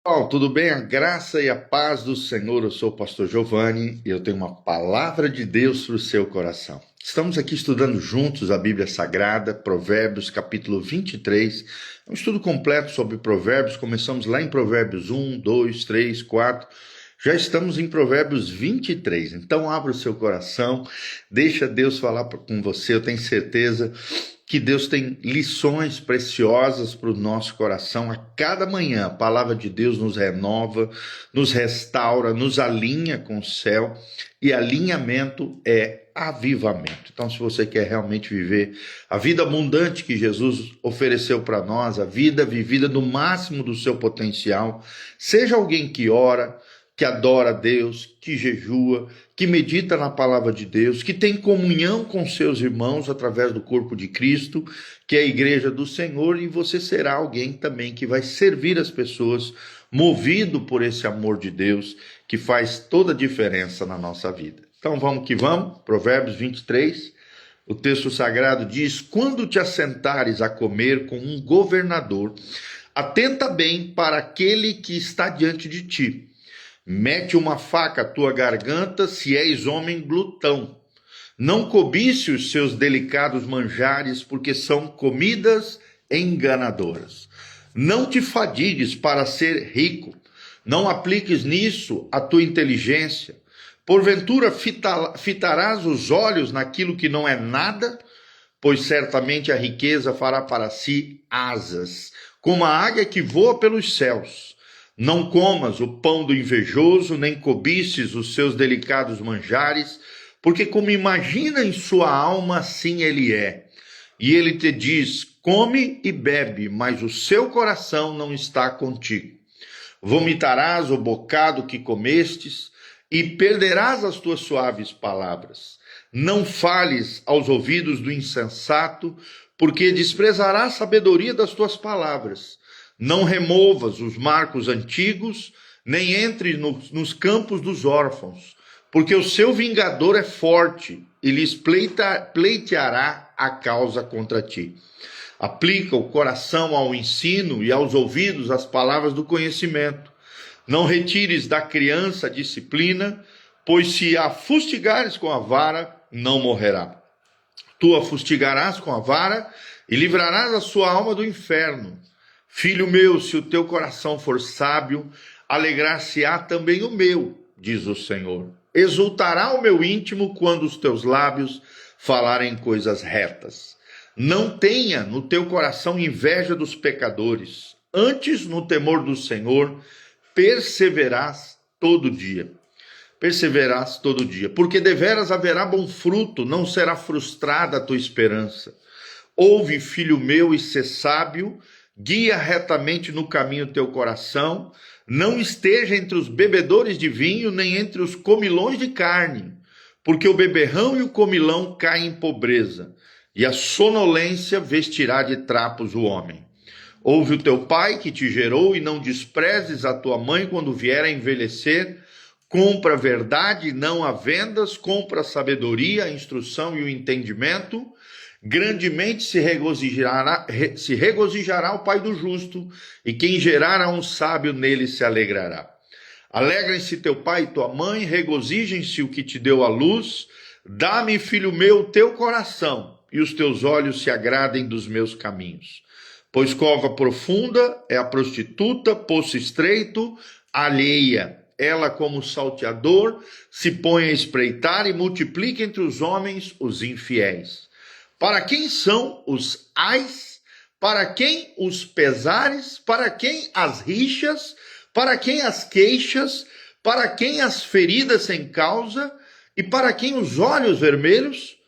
Pessoal, tudo bem? A graça e a paz do Senhor. Eu sou o pastor Giovanni e eu tenho uma palavra de Deus para o seu coração. Estamos aqui estudando juntos a Bíblia Sagrada, Provérbios, capítulo 23. É um estudo completo sobre Provérbios. Começamos lá em Provérbios 1, 2, 3, 4. Já estamos em Provérbios 23. Então, abra o seu coração, deixa Deus falar com você. Eu tenho certeza que Deus tem lições preciosas para o nosso coração. A cada manhã, a palavra de Deus nos renova, nos restaura, nos alinha com o céu. E alinhamento é avivamento. Então, se você quer realmente viver a vida abundante que Jesus ofereceu para nós, a vida vivida no máximo do seu potencial, seja alguém que ora, que adora a Deus, que jejua, que medita na palavra de Deus, que tem comunhão com seus irmãos através do corpo de Cristo, que é a igreja do Senhor, e você será alguém também que vai servir as pessoas, movido por esse amor de Deus, que faz toda a diferença na nossa vida. Então vamos que vamos, Provérbios 23, o texto sagrado diz: quando te assentares a comer com um governador, atenta bem para aquele que está diante de ti. Mete uma faca à tua garganta, se és homem glutão. Não cobice os seus delicados manjares, porque são comidas enganadoras. Não te fadigues para ser rico. Não apliques nisso a tua inteligência. Porventura fitarás os olhos naquilo que não é nada, pois certamente a riqueza fará para si asas, como a águia que voa pelos céus. Não comas o pão do invejoso, nem cobices os seus delicados manjares, porque como imagina em sua alma, assim ele é. E ele te diz: come e bebe, mas o seu coração não está contigo. Vomitarás o bocado que comestes e perderás as tuas suaves palavras. Não fales aos ouvidos do insensato, porque desprezará a sabedoria das tuas palavras. Não removas os marcos antigos, nem entre nos campos dos órfãos, porque o seu vingador é forte e lhes pleiteará a causa contra ti. Aplica o coração ao ensino e aos ouvidos as palavras do conhecimento. Não retires da criança a disciplina, pois se a fustigares com a vara, não morrerá. Tu a fustigarás com a vara e livrarás a sua alma do inferno. Filho meu, se o teu coração for sábio, alegrar-se-á também o meu, diz o Senhor. Exultará o meu íntimo quando os teus lábios falarem coisas retas. Não tenha no teu coração inveja dos pecadores. Antes, no temor do Senhor, perseverarás todo dia. Perseverarás todo dia, porque deveras haverá bom fruto, não será frustrada a tua esperança. Ouve, filho meu, e sê sábio, guia retamente no caminho teu coração, não esteja entre os bebedores de vinho, nem entre os comilões de carne, porque o beberrão e o comilão caem em pobreza, e a sonolência vestirá de trapos o homem. Ouve o teu pai que te gerou, e não desprezes a tua mãe quando vier a envelhecer. Compra a verdade, não a vendas, compra a sabedoria, a instrução e o entendimento. Grandemente se regozijará o pai do justo, e quem gerar a um sábio nele se alegrará. Alegrem-se teu pai e tua mãe, regozijem-se o que te deu a luz. Dá-me, filho meu, teu coração, e os teus olhos se agradem dos meus caminhos. Pois cova profunda é a prostituta, poço estreito, alheia. Ela, como salteador, se põe a espreitar e multiplica entre os homens os infiéis. Para quem são os ais? Para quem os pesares? Para quem as rixas? Para quem as queixas? Para quem as feridas sem causa? E para quem os olhos vermelhos?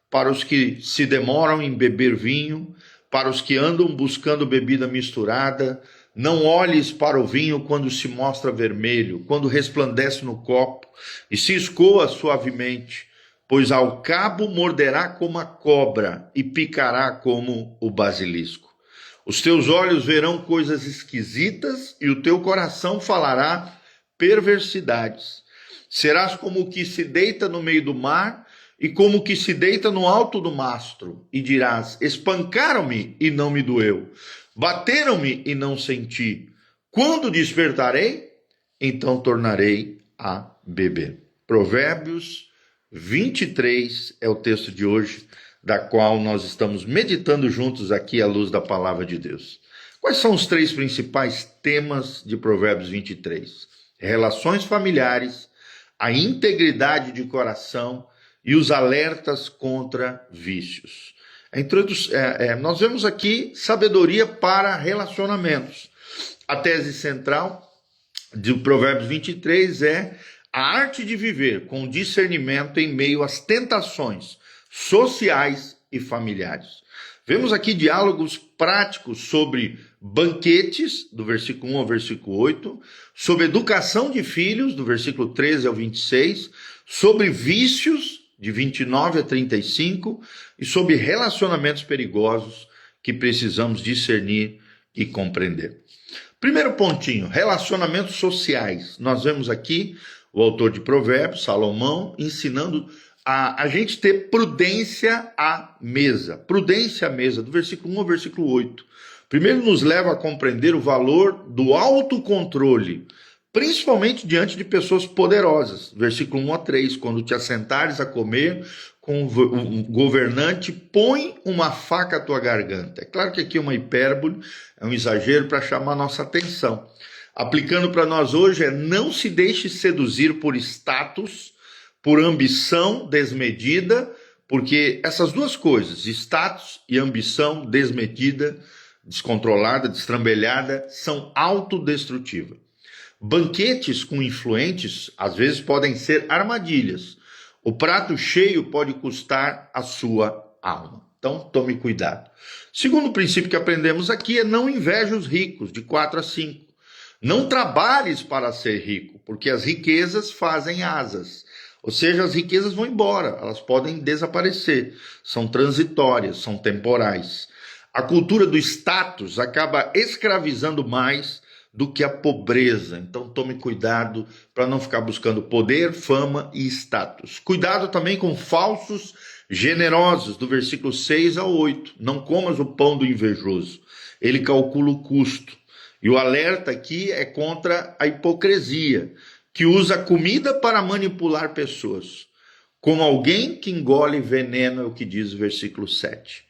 Para os que se demoram em beber vinho, para os que andam buscando bebida misturada. Não olhes para o vinho quando se mostra vermelho, quando resplandece no copo e se escoa suavemente, pois ao cabo morderá como a cobra e picará como o basilisco. Os teus olhos verão coisas esquisitas e o teu coração falará perversidades. Serás como o que se deita no meio do mar e como o que se deita no alto do mastro, e dirás: espancaram-me e não me doeu, bateram-me e não senti. Quando despertarei, então tornarei a beber. Provérbios 23 é o texto de hoje, da qual nós estamos meditando juntos aqui à luz da palavra de Deus. Quais são os 3 principais temas de Provérbios 23? Relações familiares, a integridade de coração e os alertas contra vícios. Nós vemos aqui sabedoria para relacionamentos. A tese central de Provérbios 23 é a arte de viver com discernimento em meio às tentações sociais e familiares. Vemos aqui diálogos práticos sobre banquetes, do versículo 1 ao versículo 8, sobre educação de filhos, do versículo 13 ao 26, sobre vícios, de 29 a 35, e sobre relacionamentos perigosos que precisamos discernir e compreender. Primeiro pontinho, relacionamentos sociais. Nós vemos aqui o autor de Provérbios, Salomão, ensinando a gente ter prudência à mesa. Prudência à mesa, do versículo 1 ao versículo 8. Primeiro nos leva a compreender o valor do autocontrole, principalmente diante de pessoas poderosas. Versículo 1 a 3, quando te assentares a comer com o governante, põe uma faca à tua garganta. É claro que aqui é uma hipérbole, é um exagero para chamar a nossa atenção. Aplicando para nós hoje não se deixe seduzir por status, por ambição desmedida, porque essas duas coisas, status e ambição desmedida, descontrolada, destrambelhada, são autodestrutivas. Banquetes com influentes, às vezes, podem ser armadilhas. O prato cheio pode custar a sua alma. Então, tome cuidado. Segundo princípio que aprendemos aqui é não inveje os ricos, de 4 a 5. Não trabalhes para ser rico, porque as riquezas fazem asas. Ou seja, as riquezas vão embora, elas podem desaparecer. São transitórias, são temporais. A cultura do status acaba escravizando mais do que a pobreza. Então tome cuidado para não ficar buscando poder, fama e status. Cuidado também com falsos generosos, do versículo 6 ao 8. Não comas o pão do invejoso, ele calcula o custo. E o alerta aqui é contra a hipocrisia, que usa comida para manipular pessoas, como alguém que engole veneno, é o que diz o versículo 7.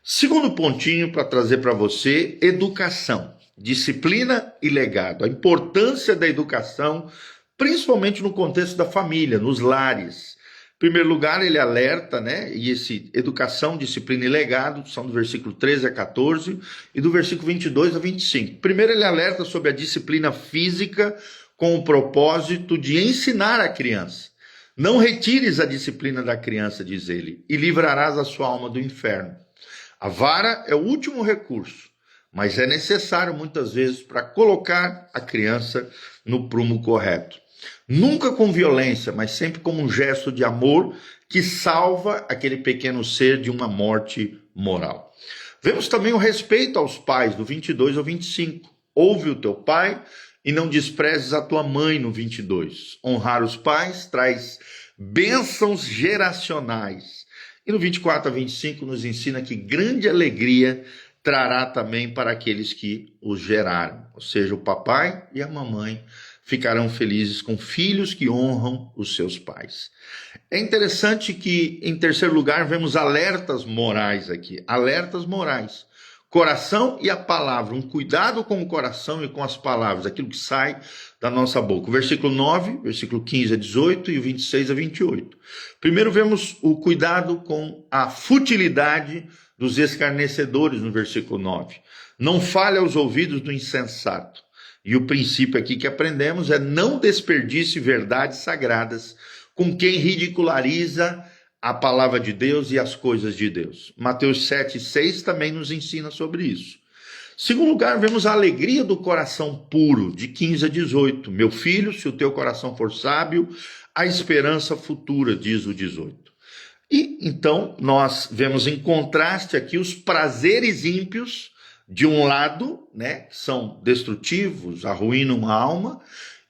Segundo pontinho para trazer para você, educação, disciplina e legado. A importância da educação, principalmente no contexto da família, nos lares. Em primeiro lugar, ele alerta, e educação, disciplina e legado, são do versículo 13 a 14 e do versículo 22 a 25. Primeiro, ele alerta sobre a disciplina física com o propósito de ensinar a criança. Não retires a disciplina da criança, diz ele, e livrarás a sua alma do inferno. A vara é o último recurso, mas é necessário muitas vezes para colocar a criança no prumo correto. Nunca com violência, mas sempre como um gesto de amor que salva aquele pequeno ser de uma morte moral. Vemos também o respeito aos pais, do 22 ao 25. Ouve o teu pai e não desprezes a tua mãe, no 22. Honrar os pais traz bênçãos geracionais. E no 24 a 25 nos ensina que grande alegria trará também para aqueles que os geraram. Ou seja, o papai e a mamãe ficarão felizes com filhos que honram os seus pais. É interessante que, em terceiro lugar, vemos alertas morais aqui. Alertas morais. Coração e a palavra. Um cuidado com o coração e com as palavras, aquilo que sai da nossa boca. O versículo 9, versículo 15 a 18 e o 26 a 28. Primeiro vemos o cuidado com a futilidade dos escarnecedores no versículo 9. Não fale aos ouvidos do insensato. E o princípio aqui que aprendemos é não desperdice verdades sagradas com quem ridiculariza a palavra de Deus e as coisas de Deus. Mateus 7:6 também nos ensina sobre isso. Segundo lugar, vemos a alegria do coração puro, de 15 a 18. Meu filho, se o teu coração for sábio, a esperança futura, diz o 18. E então nós vemos em contraste aqui os prazeres ímpios, de um lado, que são destrutivos, arruinam a alma,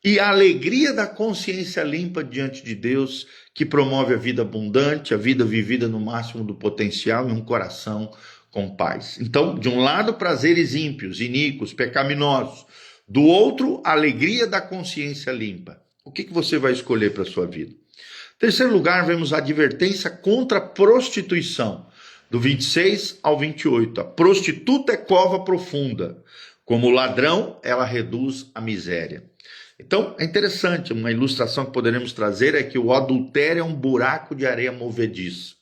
e a alegria da consciência limpa diante de Deus, que promove a vida abundante, a vida vivida no máximo do potencial e um coração com paz. Então, de um lado, prazeres ímpios, iníquos, pecaminosos. Do outro, a alegria da consciência limpa. O que você vai escolher para a sua vida? Em terceiro lugar, vemos a advertência contra a prostituição, do 26 ao 28. A prostituta é cova profunda. Como ladrão, ela reduz a miséria. Então, é interessante, uma ilustração que poderemos trazer é que o adultério é um buraco de areia movediça.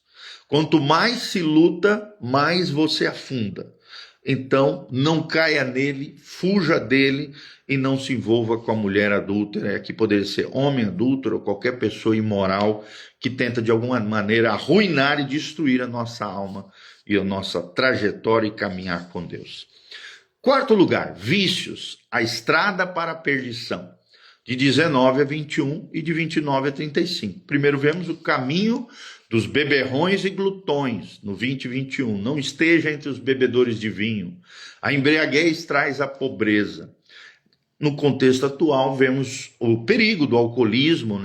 Quanto mais se luta, mais você afunda. Então, não caia nele, fuja dele e não se envolva com a mulher adúltera. Aqui poderia ser homem adúltero ou qualquer pessoa imoral que tenta de alguma maneira arruinar e destruir a nossa alma e a nossa trajetória e caminhar com Deus. Quarto lugar, vícios, a estrada para a perdição. De 19 a 21 e de 29 a 35. Primeiro vemos o caminho dos beberrões e glutões, no 20 e 21. Não esteja entre os bebedores de vinho. A embriaguez traz a pobreza. No contexto atual, vemos o perigo do alcoolismo,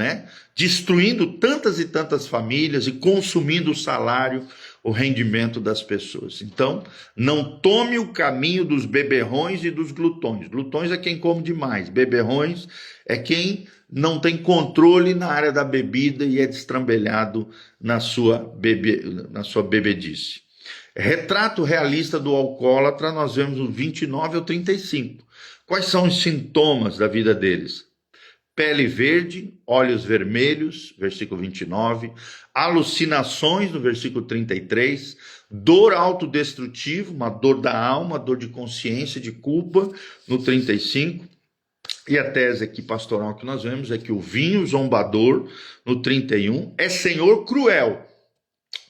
destruindo tantas e tantas famílias e consumindo o salário, o rendimento das pessoas. Então, não tome o caminho dos beberrões e dos glutões. Glutões é quem come demais. Beberrões é quem não tem controle na área da bebida e é destrambelhado na sua bebedice. Retrato realista do alcoólatra, nós vemos no 29 ao 35. Quais são os sintomas da vida deles? Pele verde, olhos vermelhos, versículo 29, alucinações, no versículo 33, dor autodestrutiva, uma dor da alma, dor de consciência, de culpa, no 35, e a tese aqui pastoral que nós vemos é que o vinho zombador, no 31, é senhor cruel,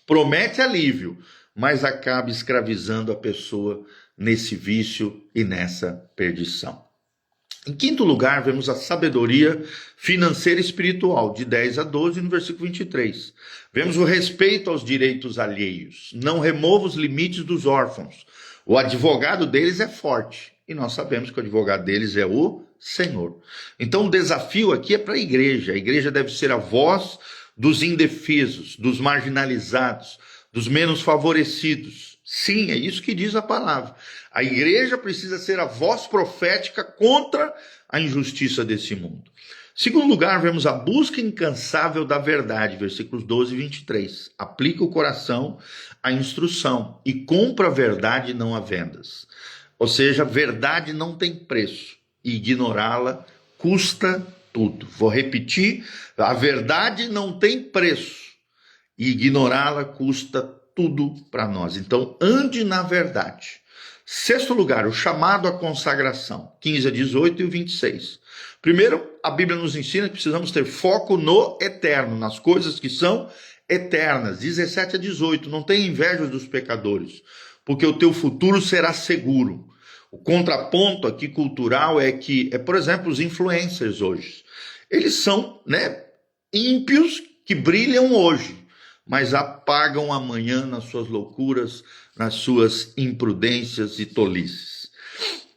promete alívio, mas acaba escravizando a pessoa nesse vício e nessa perdição. Em quinto lugar, vemos a sabedoria financeira e espiritual, de 10 a 12, no versículo 23. Vemos o respeito aos direitos alheios. Não remova os limites dos órfãos. O advogado deles é forte. E nós sabemos que o advogado deles é o Senhor. Então o desafio aqui é para a igreja. A igreja deve ser a voz dos indefesos, dos marginalizados, dos menos favorecidos. Sim, é isso que diz a palavra. A igreja precisa ser a voz profética contra a injustiça desse mundo. Segundo lugar, vemos a busca incansável da verdade, versículos 12 e 23. Aplica o coração à instrução e compra a verdade não há vendas. Ou seja, verdade não tem preço e ignorá-la custa tudo. Vou repetir, a verdade não tem preço e ignorá-la custa tudo para nós. Então, ande na verdade. Sexto lugar, o chamado à consagração, 15 a 18 e o 26. Primeiro, a Bíblia nos ensina que precisamos ter foco no eterno, nas coisas que são eternas. 17 a 18, não tenha inveja dos pecadores, porque o teu futuro será seguro. O contraponto aqui cultural é que, por exemplo, os influencers hoje, eles são ímpios que brilham hoje, mas apagam amanhã nas suas loucuras, nas suas imprudências e tolices.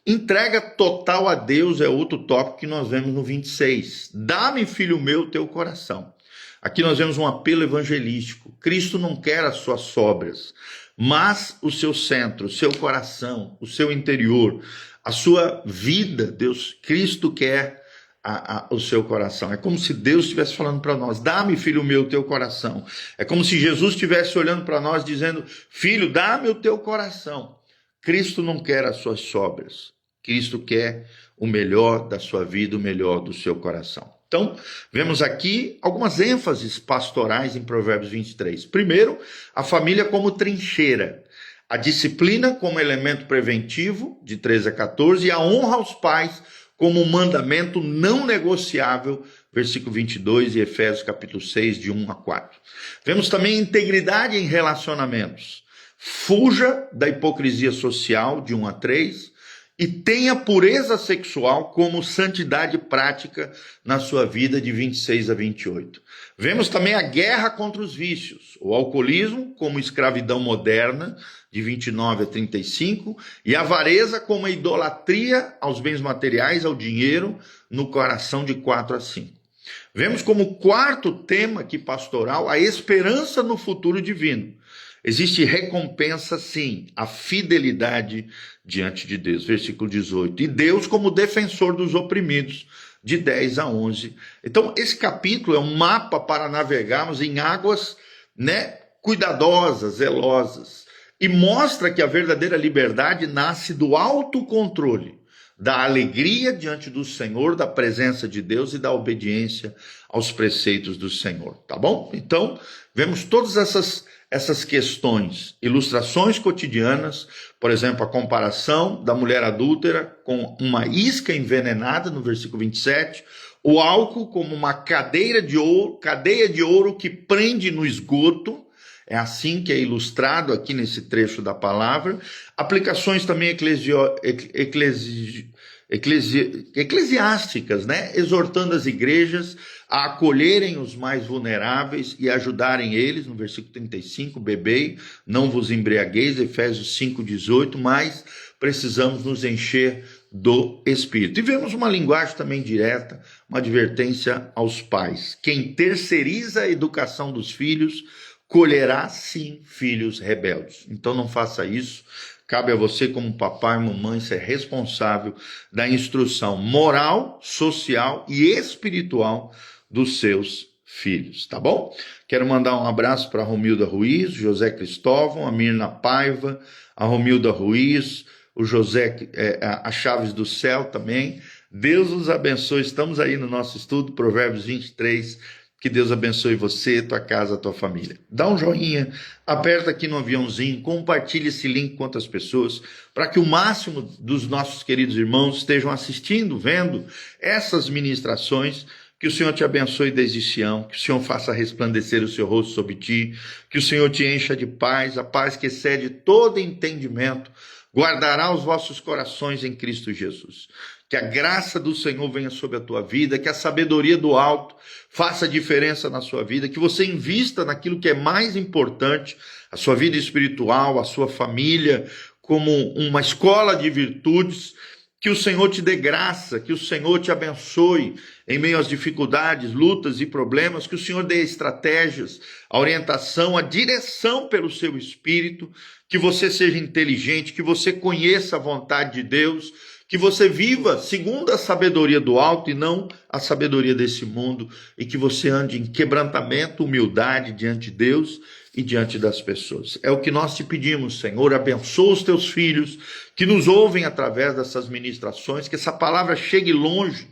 Entrega total a Deus é outro tópico que nós vemos no 26. Dá-me, filho meu, teu coração. Aqui nós vemos um apelo evangelístico. Cristo não quer as suas sobras, mas o seu centro, o seu coração, o seu interior, a sua vida. Cristo quer o seu coração. É como se Deus estivesse falando para nós: dá-me, filho meu, o teu coração. É como se Jesus estivesse olhando para nós dizendo: filho, dá-me o teu coração. Cristo não quer as suas sobras. Cristo quer o melhor da sua vida, o melhor do seu coração. Então, vemos aqui algumas ênfases pastorais em Provérbios 23. Primeiro, a família como trincheira. A disciplina como elemento preventivo, de 13 a 14, e a honra aos pais como um mandamento não negociável, versículo 22 e Efésios capítulo 6, de 1 a 4. Vemos também integridade em relacionamentos. Fuja da hipocrisia social, de 1 a 3, e tenha pureza sexual como santidade prática na sua vida, de 26 a 28. Vemos também a guerra contra os vícios, o alcoolismo como escravidão moderna, de 29 a 35, e a avareza como a idolatria aos bens materiais, ao dinheiro, no coração, de 4 a 5. Vemos como quarto tema aqui pastoral a esperança no futuro divino. Existe recompensa, sim, a fidelidade diante de Deus. Versículo 18. E Deus como defensor dos oprimidos, de 10 a 11. Então, esse capítulo é um mapa para navegarmos em águas, cuidadosas, zelosas. E mostra que a verdadeira liberdade nasce do autocontrole, da alegria diante do Senhor, da presença de Deus e da obediência aos preceitos do Senhor, tá bom? Então, vemos todas essas questões, ilustrações cotidianas, por exemplo, a comparação da mulher adúltera com uma isca envenenada, no versículo 27, o álcool como uma cadeia de ouro que prende no esgoto, é assim que é ilustrado aqui nesse trecho da palavra. Aplicações também eclesiásticas, exortando as igrejas a acolherem os mais vulneráveis e ajudarem eles, no versículo 35, bebei, não vos embriagueis, Efésios 5,18, mas precisamos nos encher do Espírito. E vemos uma linguagem também direta, uma advertência aos pais. Quem terceiriza a educação dos filhos, colherá sim filhos rebeldes. Então não faça isso. Cabe a você, como papai e mamãe, ser responsável da instrução moral, social e espiritual dos seus filhos, tá bom? Quero mandar um abraço para a Romilda Ruiz, José Cristóvão, a Mirna Paiva, a Romilda Ruiz, o José, a Chaves do Céu também. Deus os abençoe. Estamos aí no nosso estudo, Provérbios 23. Que Deus abençoe você, tua casa, tua família. Dá um joinha, aperta aqui no aviãozinho, compartilha esse link com outras pessoas, para que o máximo dos nossos queridos irmãos estejam assistindo, vendo essas ministrações. Que o Senhor te abençoe desde Sião, que o Senhor faça resplandecer o seu rosto sobre ti, que o Senhor te encha de paz, a paz que excede todo entendimento, guardará os vossos corações em Cristo Jesus. Que a graça do Senhor venha sobre a tua vida, que a sabedoria do alto faça diferença na sua vida, que você invista naquilo que é mais importante, a sua vida espiritual, a sua família, como uma escola de virtudes. Que o Senhor te dê graça, que o Senhor te abençoe em meio às dificuldades, lutas e problemas, que o Senhor dê estratégias, a orientação, a direção pelo seu Espírito, que você seja inteligente, que você conheça a vontade de Deus, que você viva segundo a sabedoria do alto e não a sabedoria desse mundo, e que você ande em quebrantamento, humildade diante de Deus e diante das pessoas. É o que nós te pedimos, Senhor. Abençoa os teus filhos que nos ouvem através dessas ministrações, que essa palavra chegue longe,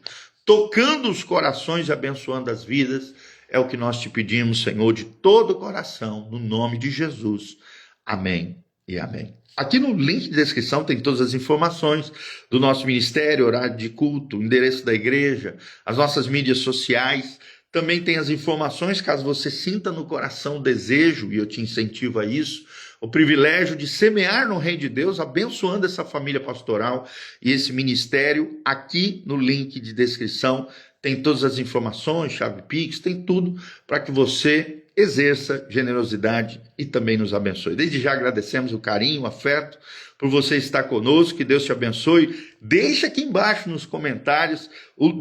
tocando os corações e abençoando as vidas. É o que nós te pedimos, Senhor, de todo o coração, no nome de Jesus. Amém e amém. Aqui no link de descrição tem todas as informações do nosso ministério, horário de culto, endereço da igreja, as nossas mídias sociais. Também tem as informações, caso você sinta no coração o desejo, e eu te incentivo a isso, o privilégio de semear no reino de Deus, abençoando essa família pastoral e esse ministério. Aqui no link de descrição tem todas as informações, chave Pix, tem tudo para que você exerça generosidade e também nos abençoe. Desde já agradecemos o carinho, o afeto por você estar conosco, que Deus te abençoe. Deixa aqui embaixo nos comentários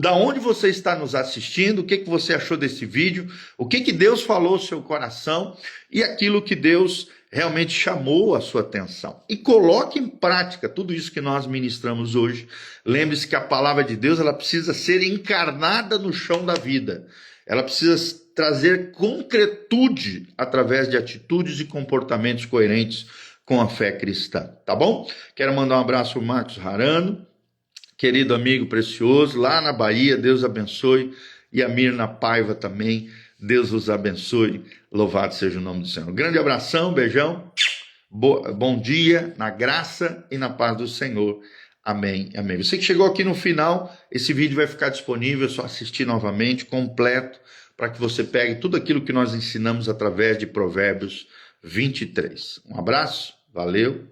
da onde você está nos assistindo, o que você achou desse vídeo, o que Deus falou ao seu coração e aquilo que Deus realmente chamou a sua atenção. E coloque em prática tudo isso que nós ministramos hoje. Lembre-se que a palavra de Deus ela precisa ser encarnada no chão da vida. Ela precisa trazer concretude através de atitudes e comportamentos coerentes com a fé cristã, tá bom? Quero mandar um abraço para o Marcos Rarano, querido amigo precioso, lá na Bahia, Deus abençoe, e a Mirna Paiva também, Deus os abençoe, louvado seja o nome do Senhor. Grande abração, beijão, bom dia, na graça e na paz do Senhor. Amém, amém. Você que chegou aqui no final, esse vídeo vai ficar disponível, é só assistir novamente, completo, para que você pegue tudo aquilo que nós ensinamos através de Provérbios 23. Um abraço, valeu.